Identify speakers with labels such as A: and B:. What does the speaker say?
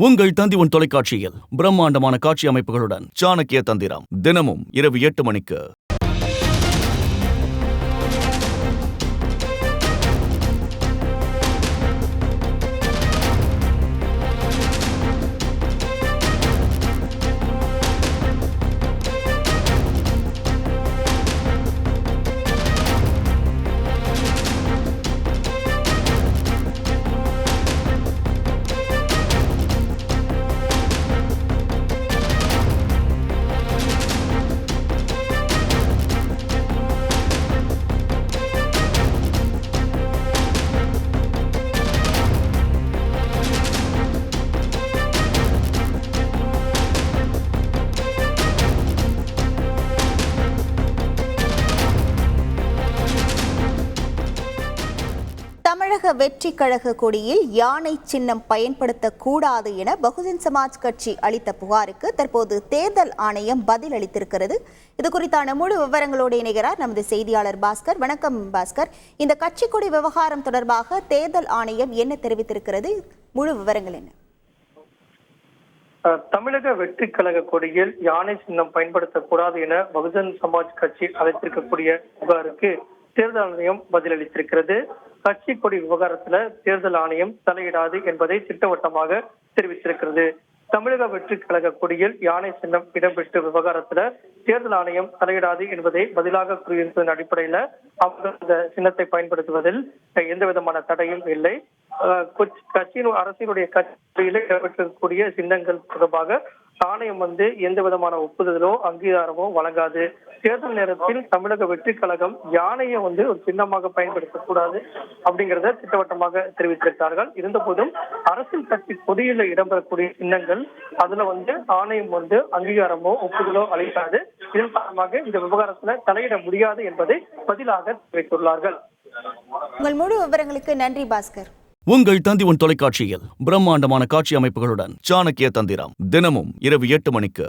A: உங்கள் தந்தி தொலைக்காட்சியில் பிரம்மாண்டமான காட்சி அமைப்புகளுடன் சாணக்கிய தந்திரம் தினமும் இரவு 8 மணிக்கு.
B: தமிழக வெற்றி கழக கொடியில் யானை சின்னம் பயன்படுத்தக்கூடாது என பகுஜன் சமாஜ் கட்சி அளித்த புகாருக்கு தற்போது தேர்தல் ஆணையம் பதில் அளித்திருக்கிறது. இது குறித்தான முழு விவரங்களோடு இணைகிறார் நமது செய்தியாளர் பாஸ்கர். வணக்கம் பாஸ்கர். இந்த கட்சி கொடி விவகாரம் தொடர்பாக தேர்தல் ஆணையம் என்ன தெரிவித்திருக்கிறது? முழு விவரங்கள் என்ன?
C: தமிழக வெற்றி கழக கொடியில் யானை சின்னம் பயன்படுத்தக்கூடாது என பகுஜன் சமாஜ் கட்சி அளித்திருக்கக்கூடிய புகாருக்கு தேர்தல் ஆணையம் பதிலளித்திருக்கிறது. கட்சி கொடி விவகாரத்துல தேர்தல் ஆணையம் தலையிடாது என்பதை திட்டவட்டமாக தெரிவித்திருக்கிறது. தமிழக வெற்றி கழக கொடியில் யானை சின்னம் இடம்பெற்ற விவகாரத்துல தேர்தல் ஆணையம் தலையிடாது என்பதை பதிலாக கூறியிருப்பதன் அடிப்படையில அவங்க அந்த சின்னத்தை பயன்படுத்துவதில் எந்த விதமான தடையும் இல்லை. கட்சியின் அரசியலுடைய கட்சியில இடம்பெற்றிருக்கக்கூடிய சின்னங்கள் தொடர்பாக ஆணையம் எந்த விதமான ஒப்புதலோ அங்கீகாரமோ வழங்காது. தேர்தல் நேரத்தில் தமிழக வெற்றி கழகம் யானையை ஒரு சின்னமாக பயன்படுத்தக்கூடாது அப்படிங்கிறத திட்டவட்டமாக தெரிவித்திருக்கிறார்கள். இருந்தபோதும் அரசியல் கட்சி கொடியில இடம்பெறக்கூடிய சின்னங்கள் அதுல ஆணையம் அங்கீகாரமோ ஒப்புதலோ அளிக்காது. இதன் காரணமாக இந்த விவகாரத்துல தலையிட முடியாது என்பதை பதிலாக தெரிவித்துள்ளார்கள்.
B: உங்கள் முழு விவரங்களுக்கு நன்றி பாஸ்கர்.
A: உங்கள் தந்தி தொலைக்காட்சியில் பிரம்மாண்டமான காட்சி அமைப்புகளுடன் சாணக்கிய தந்திரம் தினமும் இரவு 8 மணிக்கு.